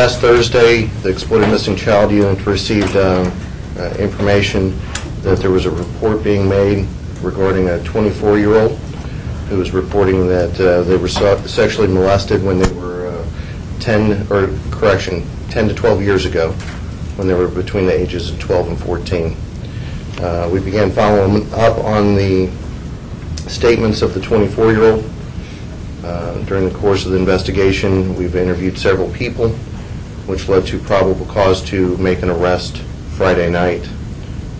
Last Thursday, the Exploited Missing Child Unit received information that there was a report being made regarding a 24-year-old who was reporting that they were sexually molested when they were 10 to 12 years ago, when they were between the ages of 12 and 14. We began following up on the statements of the 24-year-old. During the course of the investigation, we've interviewed several people, which led to probable cause to make an arrest Friday night.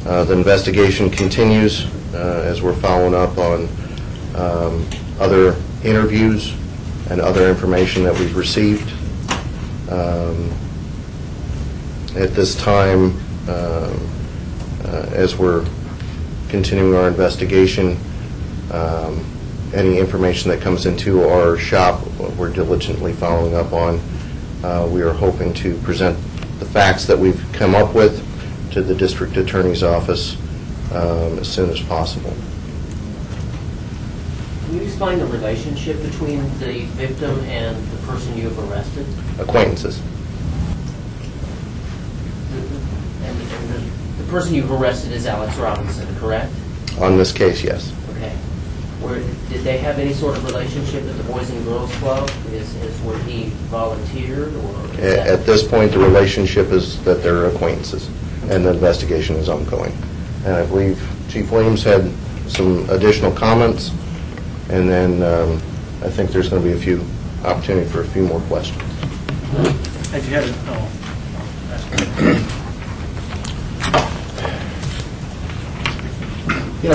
The investigation continues as we're following up on other interviews and other information that we've received. At this time, as we're continuing our investigation, any information that comes into our shop, we're diligently following up on. We are hoping to present the facts that we've come up with to the District Attorney's Office as soon as possible. Can you explain the relationship between the victim and the person you have arrested? Acquaintances. The person you've arrested is Alex Robinson, correct? On this case, yes. Okay. Did they have any sort of relationship at the Boys and Girls Club? Were he volunteered? Or at this point, the relationship is that they're acquaintances, and the investigation is ongoing. And I believe Chief Williams had some additional comments, and then I think there's going to be a few opportunity for a few more questions. If you had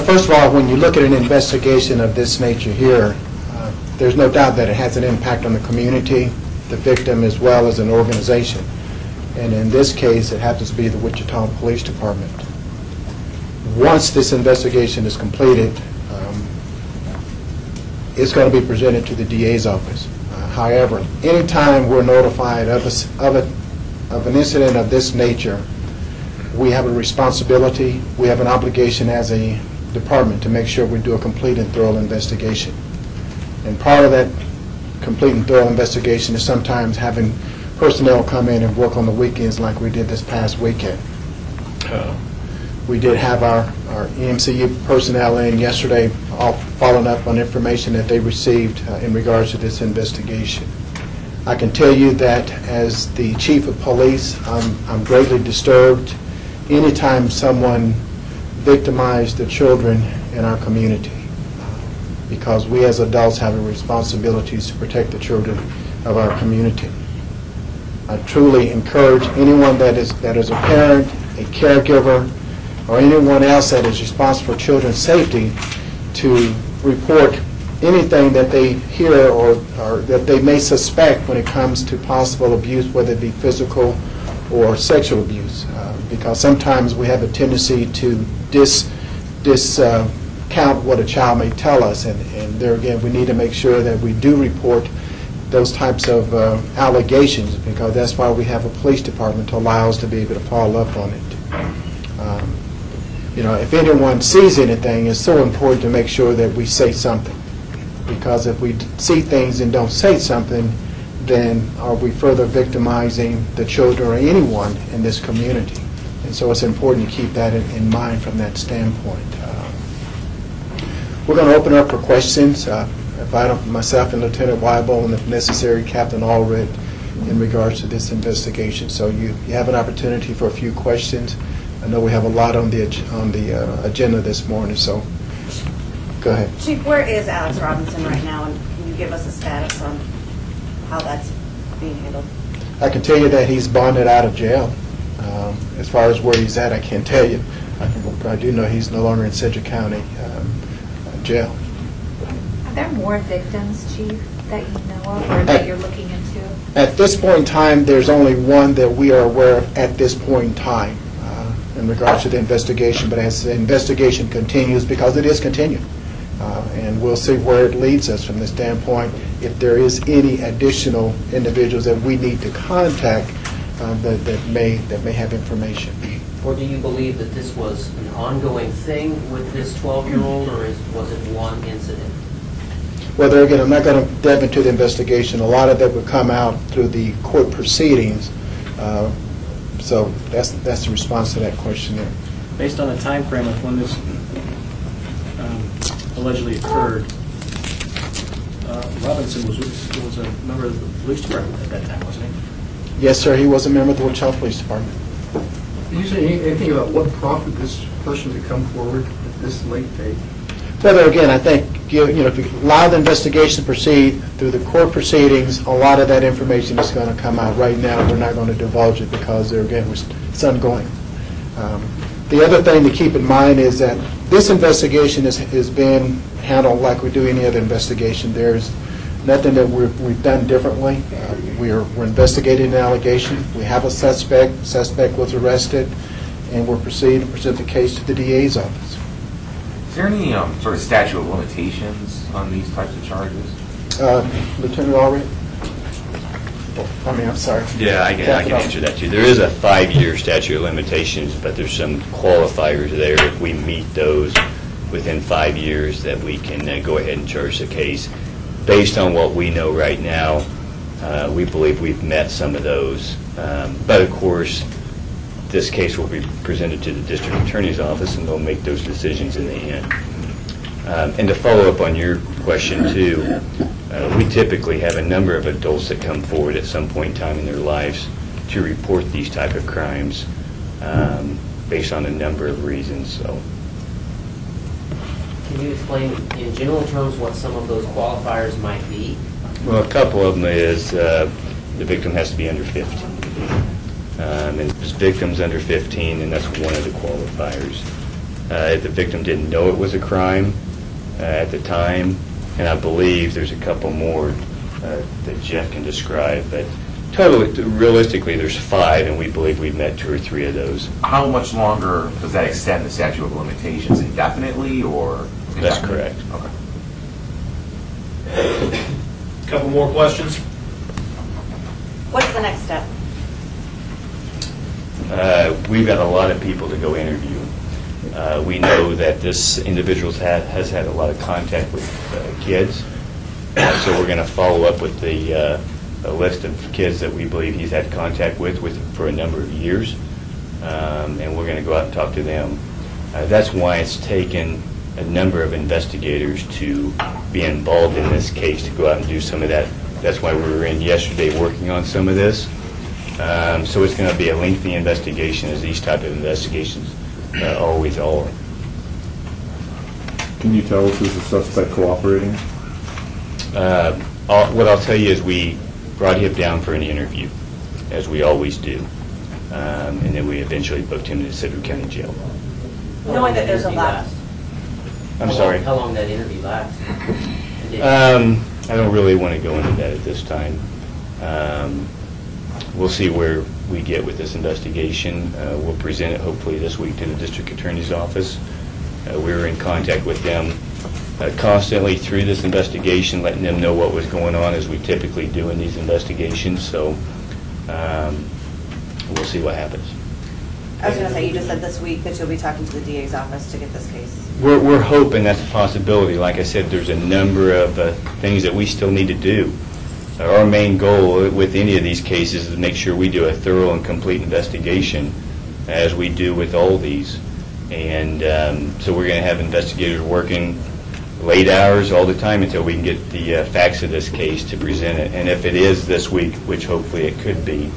first of all, when you look at an investigation of this nature here, there's no doubt that it has an impact on the community, the victim, as well as an organization. And in this case, it happens to be the Wichita Police Department. Once this investigation is completed, it's going to be presented to the DA's office. However, anytime we're notified of an incident of this nature, we have a responsibility, we have an obligation as a department to make sure we do a complete and thorough investigation. And part of that complete and thorough investigation is sometimes having personnel come in and work on the weekends like we did this past weekend. We did have our EMCU personnel in yesterday, all following up on information that they received in regards to this investigation. I can tell you that as the Chief of Police, I'm greatly disturbed anytime someone victimized the children in our community, because we as adults have a responsibility to protect the children of our community. I truly encourage anyone that is a parent, a caregiver, or anyone else that is responsible for children's safety to report anything that they hear or that they may suspect when it comes to possible abuse, whether it be physical or sexual abuse, because sometimes we have a tendency to discount what a child may tell us, and there again we need to make sure that we do report those types of allegations, because that's why we have a police department to allow us to be able to follow up on it. If anyone sees anything, it's so important to make sure that we say something, because if we see things and don't say something, then are we further victimizing the children or anyone in this community? And so it's important to keep that in mind from that standpoint. We're going to open up for questions. Invite myself and Lieutenant Weibo, and if necessary, Captain Allred, in regards to this investigation. So you have an opportunity for a few questions. I know we have a lot on the agenda this morning, so go ahead. Chief, where is Alex Robinson right now, and can you give us a status on how that's being handled? I can tell you that he's bonded out of jail. As far as where he's at, I can't tell you. I do know he's no longer in Sedgwick County jail. Are there more victims, Chief, that you know of or that you're looking into? At this point in time, there's only one that we are aware of at this point in time in regards to the investigation. But as the investigation continues, because it is continuing, and we'll see where it leads us from this standpoint, if there is any additional individuals that we need to contact that may have information. Or do you believe that this was an ongoing thing with this 12-year-old, or was it one incident? Well, there again, I'm not going to delve into the investigation. A lot of that would come out through the court proceedings. So that's the response to that question there. Based on the time frame of when this allegedly occurred, Robinson was a member of the police department at that time, wasn't he? Yes, sir, he was a member of the Wichita Police Department. Did you say anything about what prompted this person to come forward at this late date? Well, there again, I think, if you allow the investigation to proceed through the court proceedings, a lot of that information is going to come out. Right now, we're not going to divulge it because, there again, it's ongoing. The other thing to keep in mind is that this investigation is being handled like we do any other investigation. There's nothing that we've done differently. We're investigating an allegation. We have a suspect. Suspect was arrested, and we're proceeding to present the case to the DA's office. Is there any sort of statute of limitations on these types of charges? Lieutenant Allred? I'm sorry. Yeah, I can answer that too. There is a 5-year statute of limitations, but there's some qualifiers there. If we meet those within 5 years, that we can go ahead and charge the case. Based on what we know right now, we believe we've met some of those. But of course, this case will be presented to the district attorney's office, and they'll make those decisions in the end. And to follow up on your question too, we typically have a number of adults that come forward at some point in time in their lives to report these type of crimes based on a number of reasons. So, Can you explain in general terms what some of those qualifiers might be? well, a couple of them is the victim has to be under 15. And if this victim's under 15, then that's one of the qualifiers. If the victim didn't know it was a crime at the time, and I believe there's a couple more that Jeff can describe, but totally, realistically, there's 5, and we believe we've met 2 or 3 of those. How much longer does that extend the statute of limitations? Indefinitely or? That's correct. Okay. Couple more questions? What's the next step? We've got a lot of people to go interview. We know that this individual has had a lot of contact with kids, so we're going to follow up with a list of kids that we believe he's had contact with for a number of years, and we're going to go out and talk to them. That's why it's taken a number of investigators to be involved in this case, to go out and do some of that. That's why we were in yesterday working on some of this. So it's going to be a lengthy investigation, as these type of investigations always are. Can you tell us, is the suspect cooperating? What I'll tell you is we brought him down for an interview, as we always do, and then we eventually booked him to Cedar County Jail. Knowing that there's a lot. I'm sorry? How long that interview lasts? I don't really want to go into that at this time. We'll see where we get with this investigation. We'll present it hopefully this week to the district attorney's office. We were in contact with them constantly through this investigation, letting them know what was going on, as we typically do in these investigations. So we'll see what happens. I was going to say, you just said this week that you'll be talking to the DA's office to get this case. We're hoping that's a possibility. Like I said, there's a number of things that we still need to do. Our main goal with any of these cases is to make sure we do a thorough and complete investigation, as we do with all these. And so we're going to have investigators working late hours all the time until we can get the facts of this case to present it. And if it is this week, which hopefully it could be,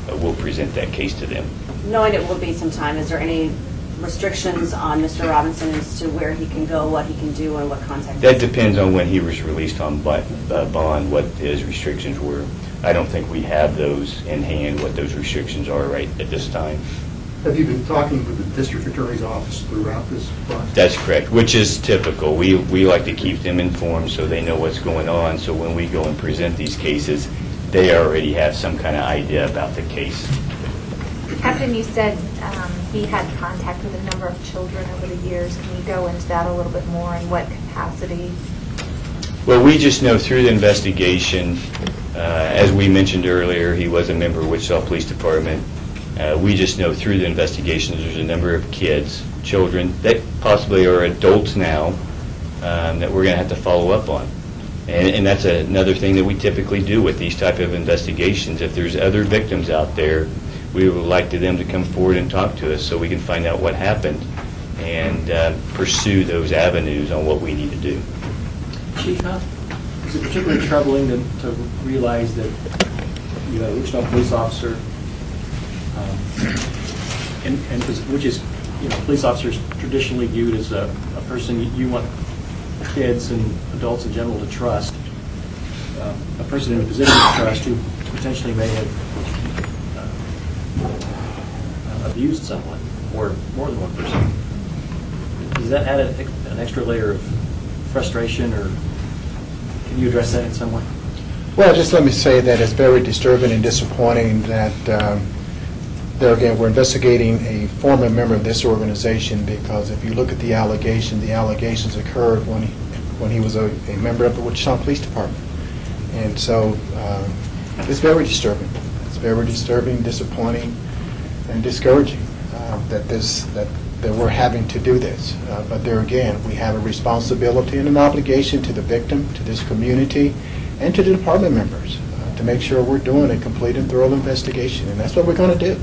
we'll present that case to them. Knowing it will be some time, is there any restrictions on Mr. Robinson as to where he can go, what he can do, and what contact? That depends on when he was released on bond, what his restrictions were. I don't think we have those in hand, what those restrictions are right at this time. Have you been talking with the district attorney's office throughout this process? That's correct, which is typical. We like to keep them informed so they know what's going on, so when we go and present these cases, they already have some kind of idea about the case. Captain, you said he had contact with a number of children over the years. Can you go into that a little bit more, in what capacity? Well, we just know through the investigation, as we mentioned earlier, he was a member of Wichita Police Department. We just know through the investigation there's a number of kids, children, that possibly are adults now, that we're going to have to follow up on. And that's another thing that we typically do with these type of investigations. If there's other victims out there, we would like them to come forward and talk to us so we can find out what happened and pursue those avenues on what we need to do. Chief, is it particularly troubling to realize that you have a Wichita police officer, which is, police officers traditionally viewed as a person you want kids and adults in general to trust, a person in a position of trust who potentially may have abused someone, or more than one person. Does that add an extra layer of frustration, or can you address that in some way? Well, just let me say that it's very disturbing and disappointing that there again, we're investigating a former member of this organization, because if you look at the allegations occurred when he was a member of the Wichita Police Department. And so it's very disturbing. It's very disturbing, disappointing, and discouraging that we're having to do this. But there again, we have a responsibility and an obligation to the victim, to this community, and to the department members to make sure we're doing a complete and thorough investigation. And that's what we're going to do.